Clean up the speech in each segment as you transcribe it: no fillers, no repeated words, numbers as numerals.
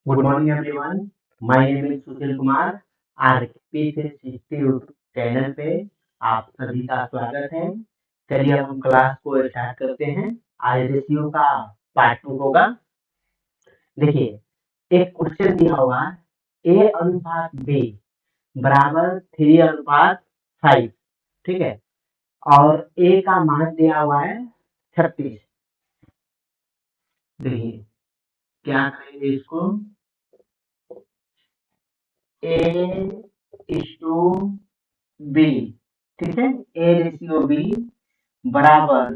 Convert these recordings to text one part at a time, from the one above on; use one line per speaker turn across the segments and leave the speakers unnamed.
Good morning everyone. My name is Sushil Kumar. RK sixty YouTube channel पे आप सभी का स्वागत है। चलिए अब हम क्लास को स्टार्ट करते हैं। आज रेशियो का पार्ट 2 होगा। देखिए एक क्वेश्चन दिया हुआ ए अनुपात बी बराबर 3:5, ठीक है, और ए का मान दिया हुआ है 36। देखिए क्या करेंगे इसको, ए इस टू बी, ठीक है, ए रेशियो बी बराबर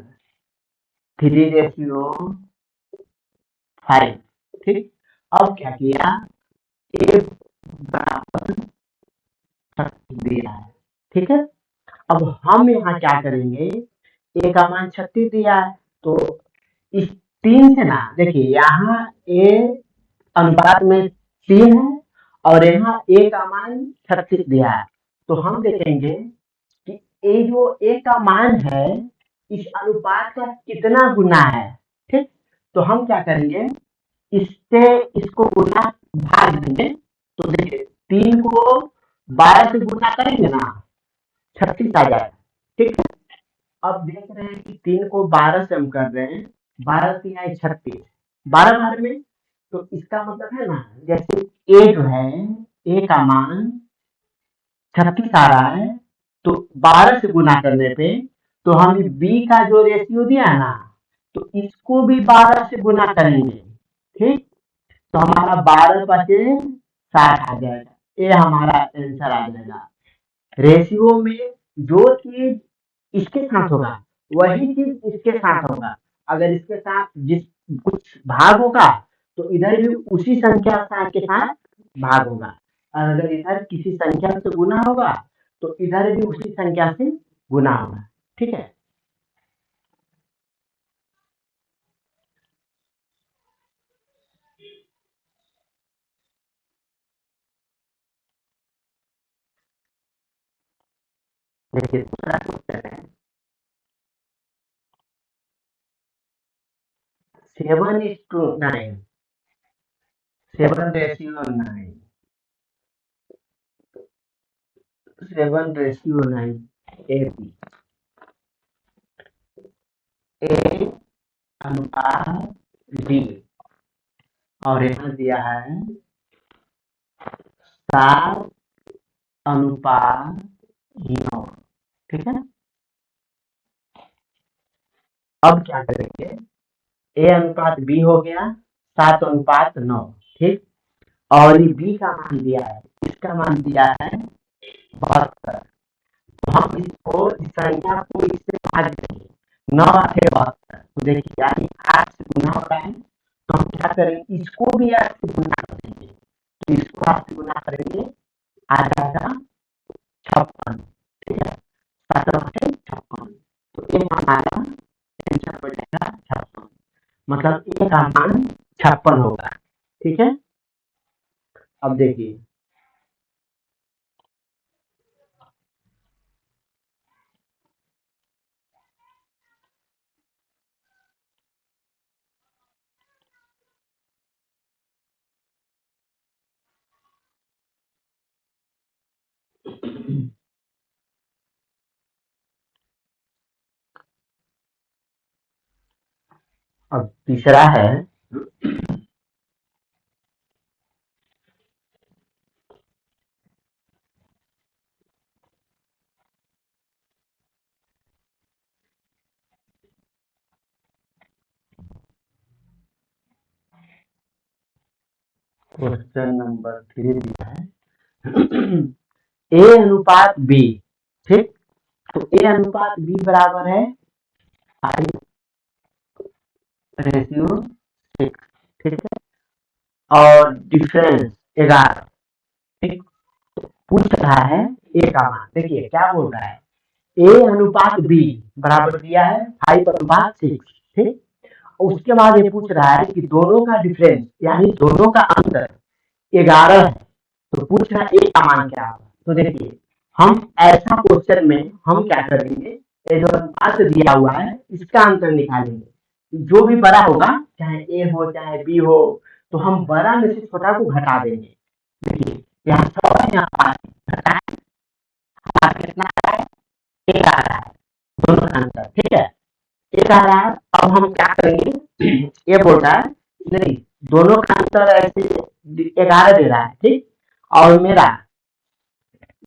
3:5, ठीक। अब क्या किया, ए बराबर 36 दिया है, ठीक है। अब हम यहाँ क्या करेंगे, ए का मान 36 दिया है तो इस 3 से ना, देखिए यहाँ ए अनुपात में 3 है और यहाँ ए का मान 36 दिया है, तो हम देखेंगे कि ए जो ए का मान है इस अनुपात का कितना गुना है, ठीक। तो हम क्या करेंगे, इससे इसको गुना भाग देंगे। तो देखिए 3 को 12 से गुना करेंगे ना, 36 आ जाएगा, ठीक है। अब देख रहे हैं कि 3 को 12 से हम कर रहे हैं, 12 से आए 36, 12 बार में, तो इसका मतलब है ना, जैसे ए जो है ए का मान 36 आ रहा है, तो 12 से गुना करने पे, तो हम बी का जो रेशियो दिया है ना, तो इसको भी 12 से गुना करेंगे, ठीक। तो हमारा 12 बचे 60 आ जाएगा, ये हमारा आंसर आ जाएगा। रेशियो में जो चीज इसके साथ होगा वही चीज इसके साथ होगा। अगर इसके साथ जिस कुछ भाग होगा तो इधर भी उसी संख्या के साथ भाग होगा, और अगर इधर किसी संख्या से गुना होगा तो इधर भी उसी संख्या से गुना होगा, ठीक है। देखिए दूसरा क्वेश्चन है 7:9, 7:9, 7:9 ए ए अनुपात बी, और यहाँ दिया है 7:9, ठीक है। अब क्या करेंगे, ए अनुपात बी हो गया 7:9, ठीक। और ये बी का मान दिया है, इसका मान दिया है 72, तो हम इसको इस संख्या को इससे भाग देंगे, 9 8 72, तो देखिए यानी 8 से गुना हो रहा है, तो हम क्या करेंगे, इसको भी 8 से गुना करेंगे, तो इसको 8 से गुना करेंगे, आ जाएगा 56, ठीक है, 7×8 56, तो ये हमारा आंसर हो जाएगा 56, मतलब ए का मान 56 होगा, ठीक है। अब देखिए अब तीसरा है क्वेश्चन नंबर 3 दिया है ए अनुपात बी, ठीक। तो ए अनुपात बी बराबर है 5:6, ठीक है, और डिफरेंस 11, ठीक। पूछ रहा है ए का मान, देखिए क्या बोल रहा है, ए अनुपात बी बराबर दिया है 5:6, ठीक। उसके बाद ये पूछ रहा है कि दोनों का डिफरेंस यानी दोनों का अंतर 11 है, तो पूछ रहा है ए का मान क्या होगा। तो देखिए हम ऐसा क्वेश्चन में हम क्या करेंगे, ये जो अनुपात दिया हुआ है इसका अंतर निकालेंगे, जो भी बड़ा होगा चाहे ए हो चाहे बी हो, तो हम बड़ा में से छोटा को घटा देंगे। देखिए यहाँ 100 है, यहाँ 5 घटाएं, हमारा कितना आ रहा है, 1 आ रहा है, दोनों का अंतर। ठीक है, 1 आ रहा है। अब हम क्या करेंगे, ये बोल रहा है नहीं, दोनों का अंतर ऐसे 11 दे रहा है, ठीक, और मेरा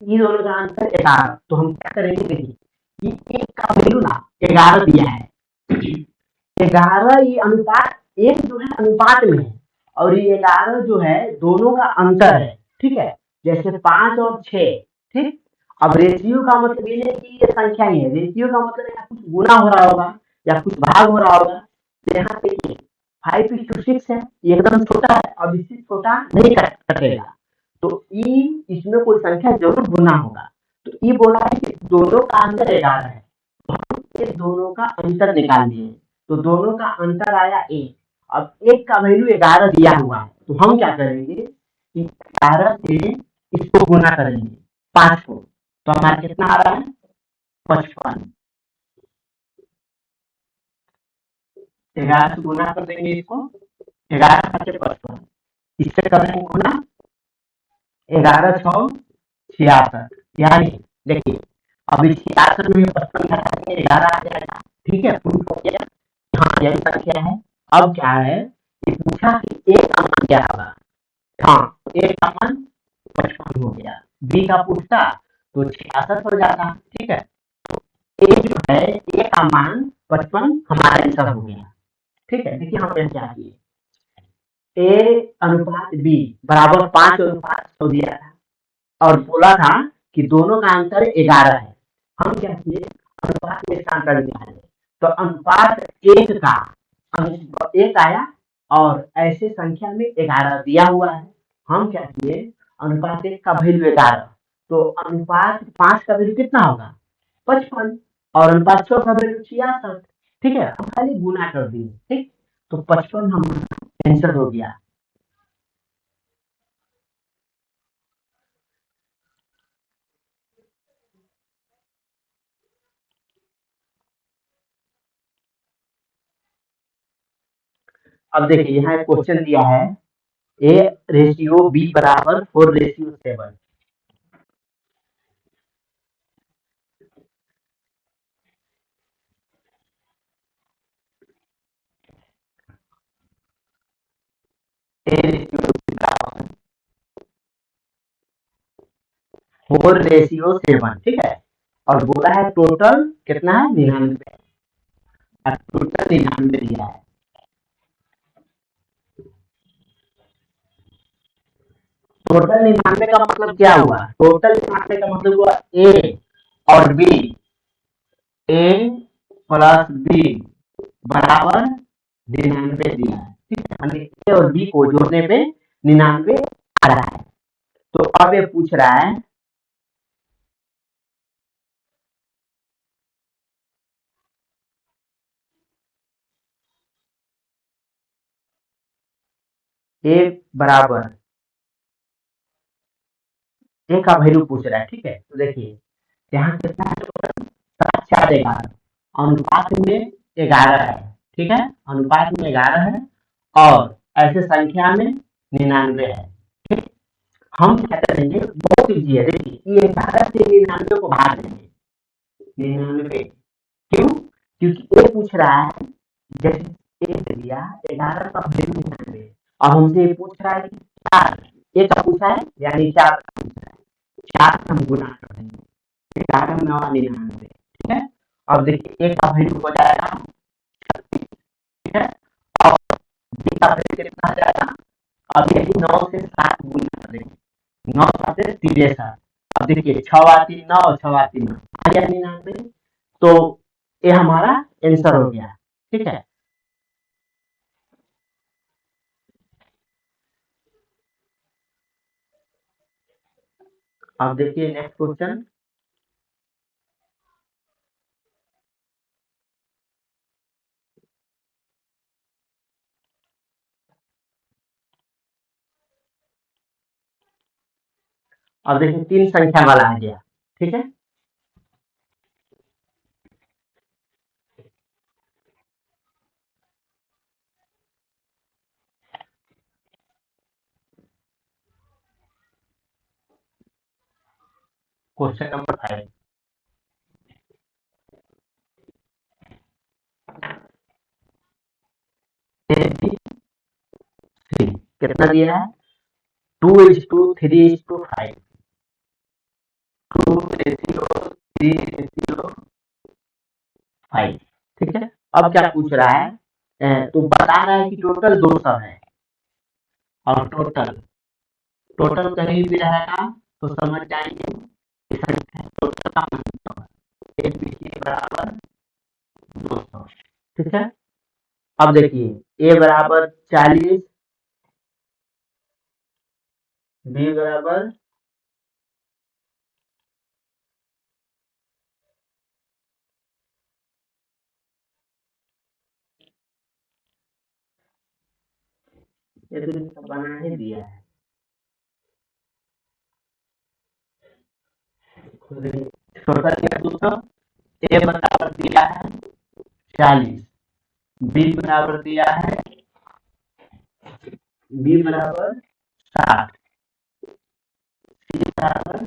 ये दोनों का अंतर 11, तो हम क्या करेंगे, देखिए ये एक का वैल्यू ना 11 दिया है, 11 ये अनुपात, एक जो है अनुपात में है, और ये 11 जो है दोनों का अंतर है। ठीक है, जैसे 5 और 6, ठीक। अब रेशियो का मतलब ये है कि ये संख्या ही है, रेशियो का मतलब है कुछ गुना हो रहा होगा या कुछ भाग हो रहा होगा। तो यहाँ देखिए 5:6 है, ये एकदम छोटा है, अब इससे छोटा नहीं कटेगा, तो ई इसमें कोई संख्या जरूर गुना होगा। तो ई बोला है कि दोनों का अंतर 11 है, ये दोनों का अंतर निकाल लिए, तो दोनों का अंतर आया 1। अब 1 का वैल्यू 11 दिया हुआ है, तो हम क्या करेंगे कि 11 से इसको गुना करेंगे 5 को, तो हमारा कितना आ रहा है, 55। 11 से गुना कर देंगे इसको, 11×5 = 55, इससे करेंगे गुना, 11×6 = 66, यानी देखिए अब इस 66 में 55 घटाएंगे 11 आ जाएगा। ठीक है, प्रूफ हो गया। हाँ यही संख्या है। अब क्या है कि पूछा कि ए का मान क्या होगा, हाँ तो ए का मान 55 हो गया, बी का पूछता तो 66 हो जाता। ठीक है, ए जो है ए का मान 55 हमारा आंसर हो गया। ठीक है, देखिए हमने क्या किए, ए अनुपात बी बराबर 5:100 दिया था, और बोला था कि दोनों का अंतर 11 है। हम क्या किए, अनुपात में इसका अंतर निकाले, तो अनुपात 1 का एक आया, और ऐसे संख्या में 11 दिया हुआ है। हम क्या किए, अनुपात 1 का वैल्यू 11, तो अनुपात 5 का वैल्यू कितना होगा, 55, और अनुपात 100 का वैल्यू 66। ठीक है, हम खाली गुना कर दिए। ठीक, तो 55 हमारा आंसर हो गया। अब देखिए यहाँ एक क्वेश्चन दिया है, A/B बराबर 4:7। A/B बराबर 4:7, ठीक है, और बोला है टोटल कितना है, 99, और टोटल 99 दिया है। टोटल 99 का मतलब क्या हुआ, टोटल 99 का मतलब हुआ ए और बी, ए प्लस बी बराबर 99 दिया है। ठीक है, यानी ए और बी को जोड़ने पे 99 आ रहा है। तो अब ये पूछ रहा है, ए बराबर ए का वैल्यू पूछ रहा है। ठीक है, तो देखिए यहाँ कितना है, 7, 4, 11, अनुपात में 11 है। ठीक है, अनुपात में 11 है, और ऐसे संख्या में 99 है। ठीक, हम क्या करेंगे, बहुत ईजी है, देखिए ये 11 से 99 को भाग देंगे, 99, क्यों, क्योंकि ये पूछ रहा है, जैसे एक दिया 11 का वैल्यू 99, और हमसे ये पूछ रहा है कि 4, एक का पूछा है यानी 4 का पूछा है, 4 से हम गुना कर देंगे, 11×9 = 99। ठीक है, अब देखिए एक का वैल्यू हो जाएगा 36। ठीक है, और बी का वैल्यू कितना हो जाएगा, अब यही 9 से 7 गुना कर देंगे, 9 7 63। अब देखिए 6 × 3 = 9, 6 × 3 = 9, आ गया 99। तो ये हमारा आंसर हो गया। ठीक है, अब देखिए नेक्स्ट क्वेश्चन। अब देखिए 3 संख्या वाला आ गया। ठीक है, क्वेश्चन नंबर 5। थ्री कितना दिया है? 2:3:5। 2:3:5। ठीक है। अब क्या पूछ रहा है? तो बता रहा है कि टोटल 200 है, और टोटल टोटल कहीं भी रहेगा तो समझ जाएंगे कि संख्या टोटल का मतलब एक बीसी बराबर 200। ठीक है। अब देखिए ए बराबर 40, बी बराबर ये तो इसका बना ही दिया है। टोटल क्या 200, ए बराबर दिया है 40, बी बराबर दिया है बी बराबर 60, सी बराबर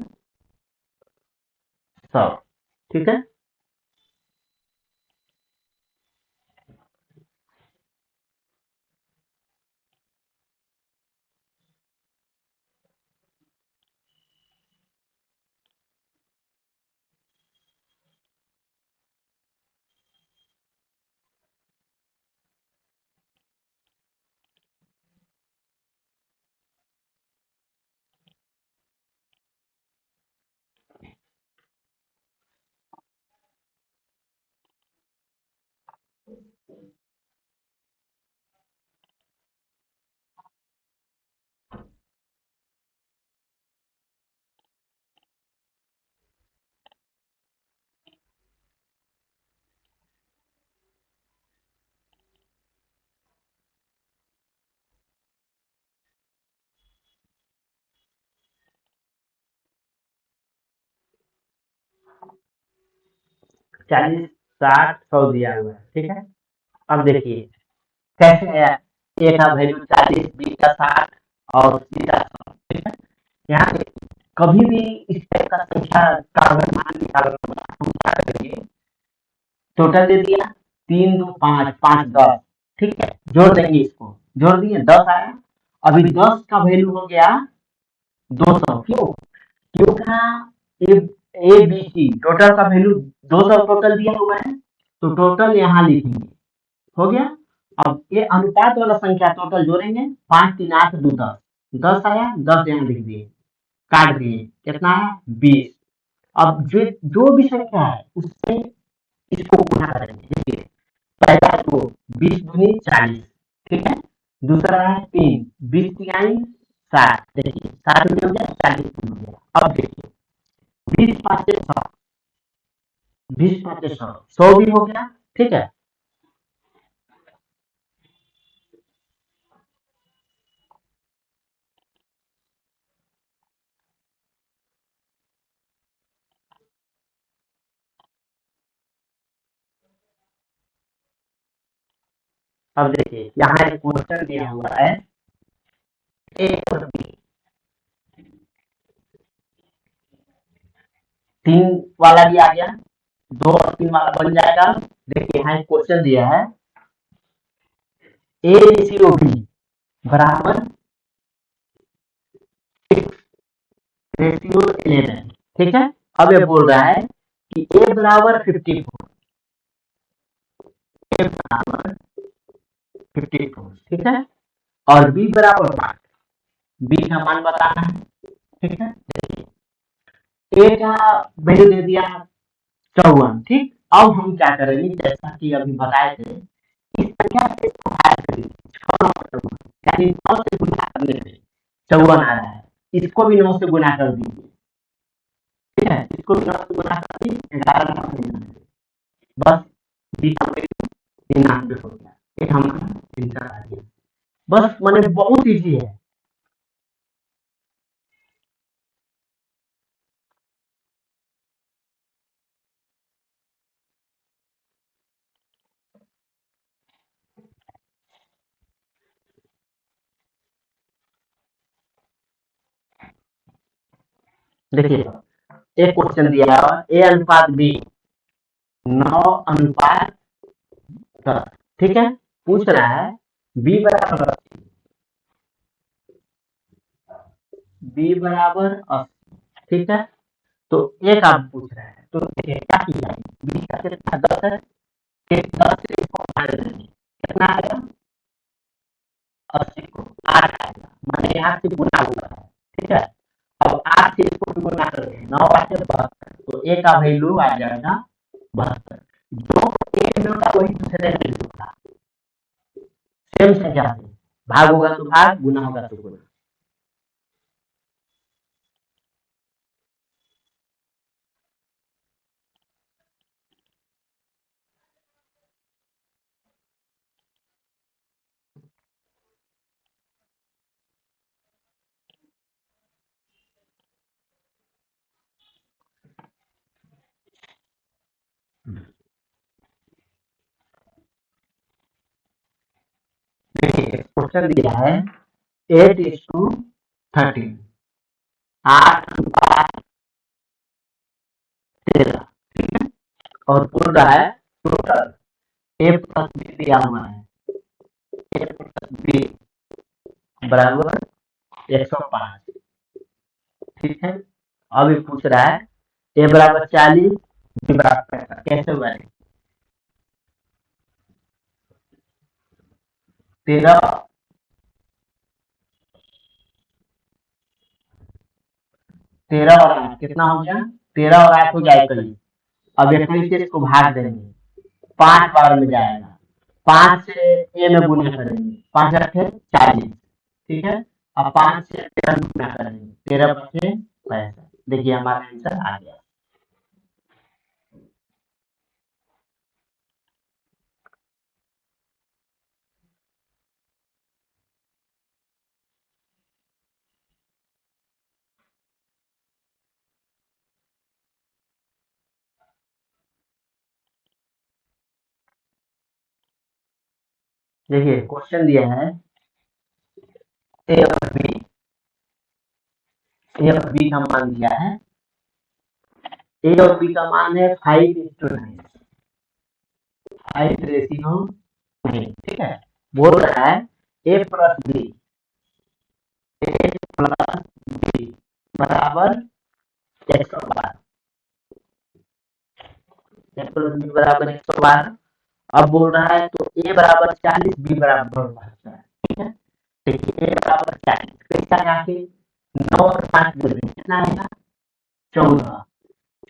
100। ठीक है। 40, 60, 100 दिया हुआ है। ठीक है। अब देखिए कैसे है। ए का वैल्यू 40, बी का 60 और सी का 100। ठीक है। यहाँ पे कभी भी इस टाइप का संख्या का अगर मान निकालना होगा तो हम क्या करेंगे? टोटल दे दिया 3 2 5 5 10। ठीक है। जोड़ देंगे, इसको जोड़ दिए 10 आया। अभी 10 का वैल्यू हो गया 200। क्यों? क्योंकि ए ए बी सी टोटल का वैल्यू 200 टोटल दिया हुआ है, तो टोटल यहाँ लिखेंगे। हो गया। अब ये अनुपात वाला संख्या टोटल जोड़ेंगे, 5 3 8 2 10। 10 आया, 10 यहाँ लिख दिए, काट दिए, कितना है 20। अब जो जो भी संख्या है उससे इसको गुणा करेंगे। देखिए पहला तो 20 दूनी 40। ठीक है। दूसरा है 3, 20 3 60। देखिए 60 में हो गया, 40 में हो गया। अब देखिए 20 5 100, 20 5 100, 100 भी हो गया। ठीक है। अब देखिए यहाँ एक क्वेश्चन दिया हुआ है, ए और बी, 3 वाला भी आ गया, 2 और 3 वाला बन जाएगा। देखिए यहाँ एक क्वेश्चन दिया है, ए रेशियो बी बराबर 6:11। ठीक है। अब ये बोल रहा है कि ए बराबर 54, ए बराबर 54। ठीक है। और बी बराबर 5, बी का मान बताना है। ठीक है। ए का वैल्यू दे दिया 54। ठीक। अब हम क्या करेंगे, जैसा कि अभी बताए थे, इस संख्या से इसको ऐड करिए, 6 यानी 9 से गुना करने से 54 आ रहा है। इसको भी 9 से गुना कर दीजिए। ठीक है। इसको भी 9 से गुना कर दीजिए, 11 बस, बी का वैल्यू 99 हो गया। ये हमारा आंसर आ गया। बस मैंने बहुत इजी है। देखिए एक क्वेश्चन दिया हुआ ए अनुपात बी 9:10, ठीक है। पूछ रहा है बी बराबर ठीक है। तो एक आप पूछ रहे हैं, तो देखिए क्या किया है, बी का कितना 10 है, फिर 10 से इसको भाग देंगे, कितना आएगा 80 को 8 आएगा, मैंने 8 से गुना हुआ है, ठीक है। अब 8 से इसको गुना करेंगे 9 8 से 72, तो ए का वैल्यू आ जाएगा 72। जो एक में होगा वही दूसरे में भी होगा, सेम संख्या से भाग होगा तो भाग, गुना होगा तो गुना। देखिए क्वेश्चन दिया है 8:13, 8:13, ठीक है। और बोल रहा है टोटल ए प्लस बी दिया हुआ है, ए प्लस बी बराबर 105, ठीक है। अब ये पूछ रहा है ए बराबर 40, बी बराबर 65, कैसे हुआ है। 13, 13 और 8 कितना हो गया, 13 और 8 हो जाए करीब। अब इक्कीस से इसको भाग देंगे, 5 बार में जाएगा, 5 से ए में गुना करेंगे, 5 रखे 40, ठीक है। अब 5 से 13 गुना करेंगे, 13 बचे 65, देखिए हमारा आंसर आ गया। देखिए क्वेश्चन दिया है ए और बी, ए और बी का मान दिया है, ए और बी का मान है 5:9, 5:9, ठीक है। बोल रहा है ए प्लस बी, ए प्लस बी बराबर 112, ए प्लस बी बराबर 112। अब बोल रहा है तो ए बराबर 40, बी बराबर 72, ठीक है। देखिए ए बराबर 40 कैसा है, आखिर 9 और 5 जोड़ देंगे, कितना आएगा 14,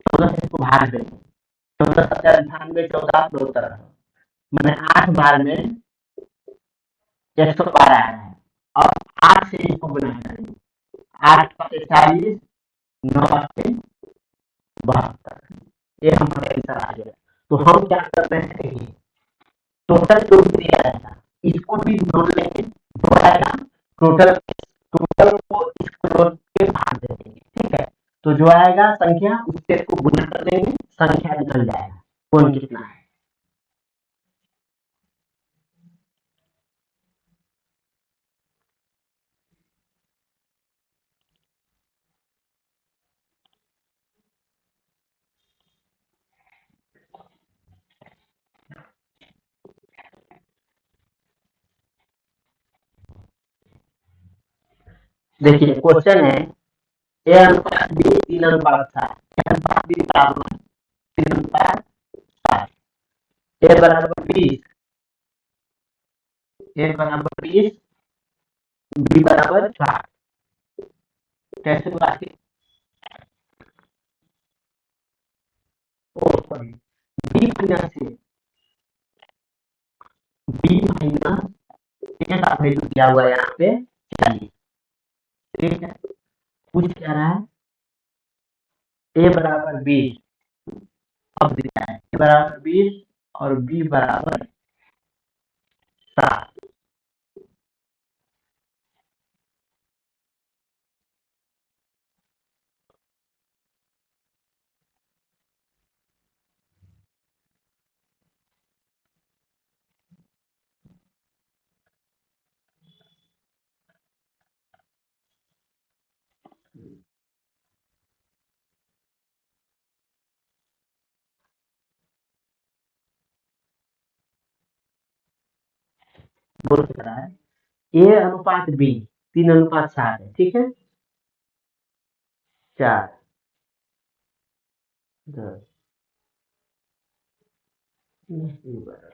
14 से इसको भाग देंगे, 14 7 98, 14 72, मैंने 8 बार में 112 आया है। अब 8 से इसको गुना करेंगे, 8 पचे 40, 9 से 72, ये हमारा आंसर आ गया। तो हम क्या करते हैं, देखिए टोटल जो भी दिया जाएगा इसको भी जोड़ लेंगे, जोड़ाएगा टोटल, टोटल को इसको जोड़ के भाग देंगे, ठीक है। तो जो आएगा संख्या उससे इसको गुना कर देंगे, संख्या निकल जाएगा कौन कितना है। देखिए क्वेश्चन है ए अनुपात बी 3:7, ए अनुपात बी बराबर 3:7, ए बराबर 20, ए बराबर 20, बी बराबर 4, कैसे बात की, ओ सॉरी, बी माइनस से, बी माइनस ए का वैल्यू दिया हुआ है यहाँ पे 40, ठीक है। पूछ क्या रहा है ए बराबर 20, अब दिया है ए बराबर 20 और बी बराबर 7, बोल रहा है ए अनुपात बी 3:7 है, ठीक है। 4 10 नहीं बराबर।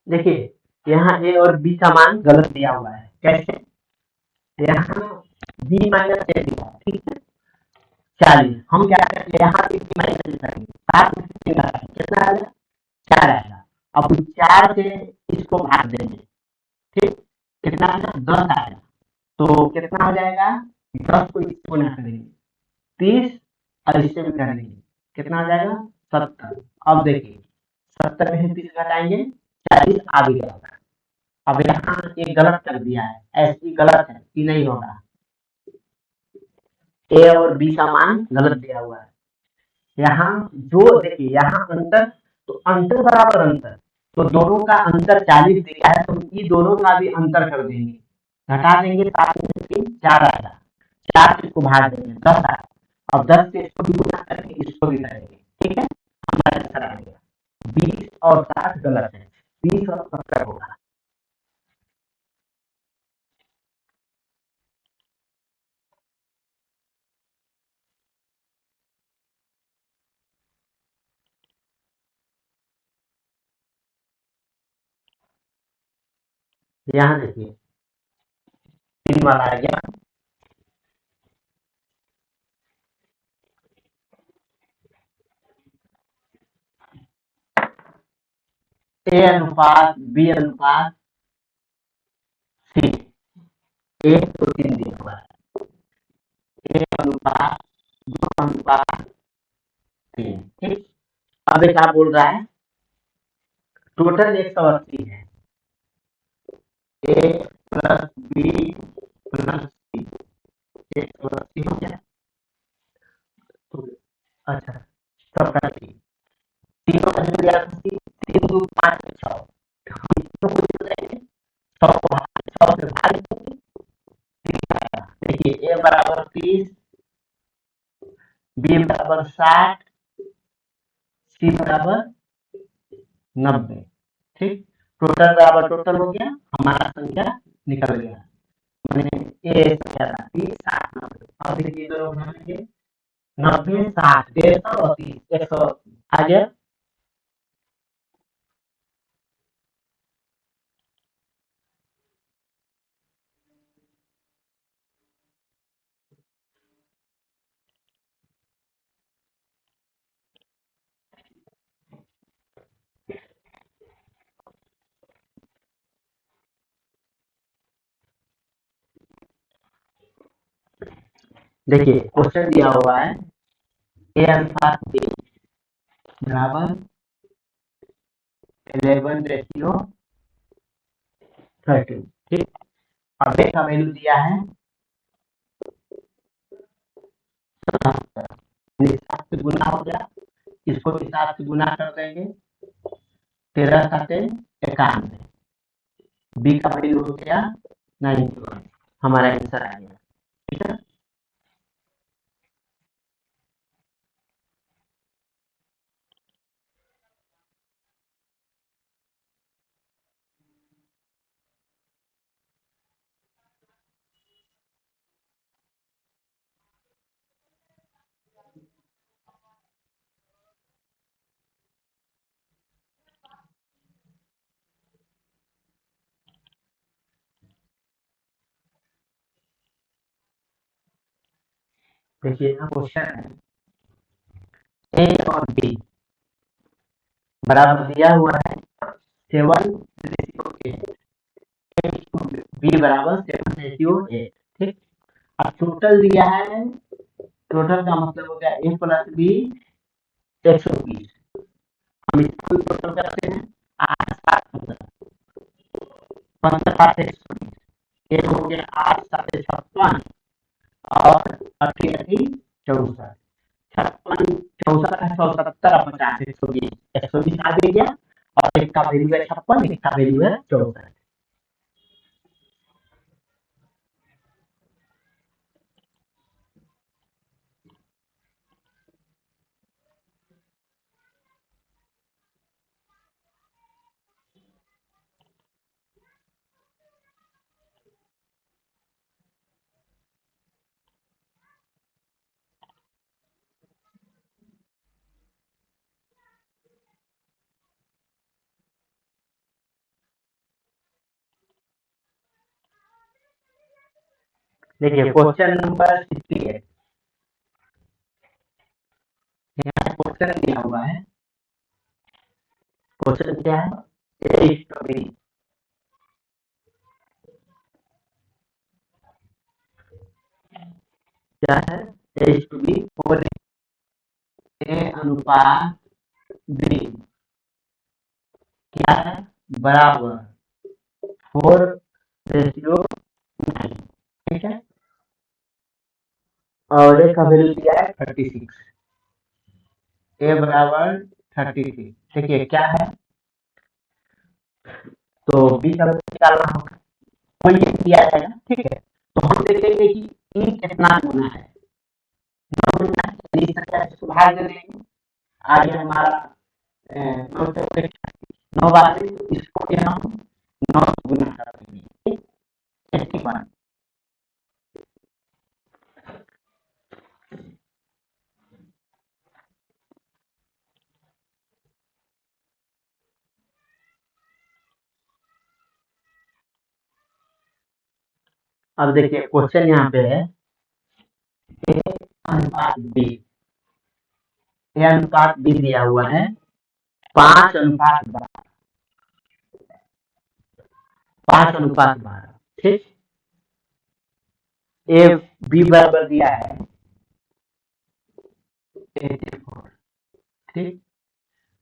देखिए यहाँ ए और बी का मान गलत दिया हुआ है, कैसे? यहाँ बी माइनस ए दिया है, ठीक है। 40 हम क्या करेंगे, यहाँ बी माइनस ए करेंगे, 7 में से 3 घटाएंगे, कितना आएगा? 4 आएगा। अब 4 से इसको भाग देंगे, ठीक। कितना आएगा? 10 आएगा। तो कितना हो जाएगा? 10 को इससे गुना करेंगे, 30 और इससे भी करेंगे, कितना हो जाएगा? 70। अब देखिए 70 में से 30 घटाएंगे, 40 आ भी गया। अब यहाँ ये गलत कर दिया है, ऐसी गलत है कि नहीं होगा। ए और बी का मान गलत दिया हुआ है। यहाँ जो देखिए यहाँ अंतर, तो अंतर बराबर अंतर, तो दोनों का अंतर 40 दिया है, तो ये दोनों का भी अंतर कर देंगे, घटा देंगे, 7 में से 3 4 आएगा, 4 से इसको भाग देंगे, 10 आएगा। अब 10 से इसको भी गुना करेंगे, इसको भी करेंगे, ठीक है। हमारा आंसर आ गया 20 और 60 गलत है, 30 और 70 होगा। यहाँ देखिए 3 वाला आ गया, ए अनुपात बी अनुपात सी, 1:3 दिया हुआ है, ए अनुपात 2:3, ठीक। अब एक आप बोल रहा है टोटल 180 है, ए प्लस बी प्लस सी, 180 हो गया। तो अच्छा, सबका सी, तीनों का जो दिया था सी, 3 2 5 6, हम तीनों को जो देंगे 100 को 100 से भाग देंगे, देखिए ए बराबर 30, बी बराबर 60, सी बराबर 90, ठीक। टोटल बराबर टोटल हो गया, हमारा संख्या निकल गया, मैंने ए संख्या था 30 60 90। अब देखिए दोनों बनाएंगे, 90 60 150 और 30 100 आ गया। देखिए क्वेश्चन दिया हुआ है ए अनुपात बी बराबर 11:13, ठीक। अब ए का वैल्यू दिया है 77, 7 से गुना हो गया, इसको भी 7 से गुना कर देंगे, 13 7 91, बी का वैल्यू हो गया 91, हमारा आंसर आ गया, ठीक है। देखिए यहाँ क्वेश्चन है ए और बी बराबर दिया हुआ है 7:8, बी बराबर 7:8, ठीक। अब टोटल दिया है, टोटल का मतलब हो गया ए प्लस बी 120, हम इसको भी टोटल करते हैं, 8 7 15 7 120, एक हो गया 8 7 56 और 80 80 64, 56 64 है 170 और 50 120, 120 आ गया। और एक का वैल्यू है 56, एक का वैल्यू है 64। देखिए क्वेश्चन नंबर 68 यहाँ क्वेश्चन दिया हुआ है। क्वेश्चन क्या है? A is to B, क्या है? A is to B और A अनुपात B क्या है? बराबर 4:9। ठीक है, और A का वैल्यू दिया है 36। A बराबर 36। देखिए क्या है, तो B का वैल्यू निकालना होगा, कोई ये दिया जाएगा। ठीक है, तो हम देखेंगे कि E कितना गुना है। 9 गुना है, यानी इसका क्या है, इसको भाग दे देंगे। आगे हमारा 9 बार है, तो इसको भी हम 9 से गुना कर देंगे। 81। अब देखिए क्वेश्चन यहाँ पे है A अनुपात B। A अनुपात B दिया हुआ है 5:12। 5:12। ठीक, A B बराबर दिया है 84। ठीक,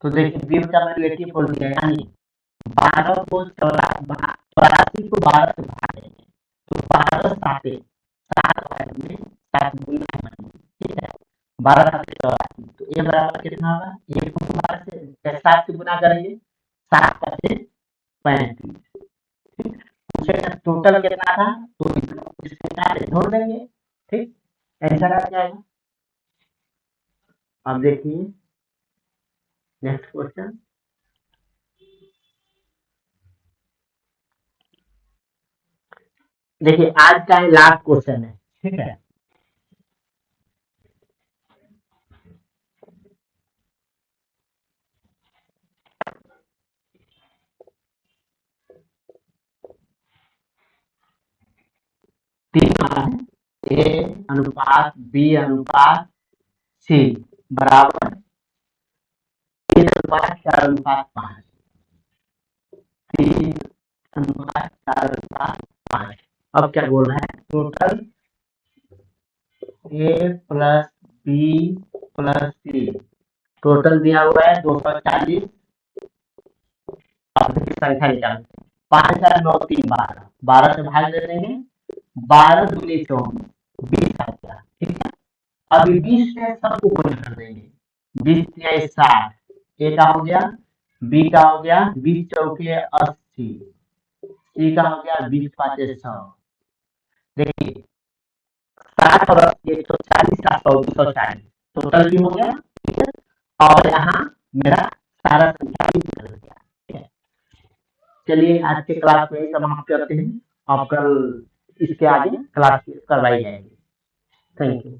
तो देखिए B का वैल्यू 84 दिया है, यानी 12 को 84 को 12 से भाग देंगे, तो 12 साते 7 में 7 गुना है। ठीक है, 12 साते 84, तो ए बराबर कितना होगा? 1 को 12 से 7 से गुना करेंगे, 7 का से 35। ठीक, पूछेगा टोटल कितना था, तो इसमें जोड़ देंगे। ठीक, आंसर आ जाएगा। अब देखिए नेक्स्ट क्वेश्चन। देखिए आज का लास्ट क्वेश्चन है। ठीक है, तीन है, ए अनुपात बी अनुपात सी बराबर 3:4:5। 3:4:5। अब क्या बोल रहा है, total A plus B plus C total दिया हुआ है 240। अब देखिए संख्या निकाल, 5:4:9:3 12 से भाग दे देंगे, 12×2 = 20 आ गया। ठीक है, अभी 20 से सबको गुणा कर देंगे, 20×3 = 60। ए का हो गया, बी का हो गया 20×4 = 80, सी का हो गया 20×5 = 100। देखिए 60 और 140, 700, 240 टोटल भी हो गया। ठीक है, और यहाँ मेरा सारा संख्या भी निकल गया। ठीक है, चलिए आज के क्लास में समाप्त करते हैं, और कल इसके आगे क्लास करवाई जाएगी। Thank you.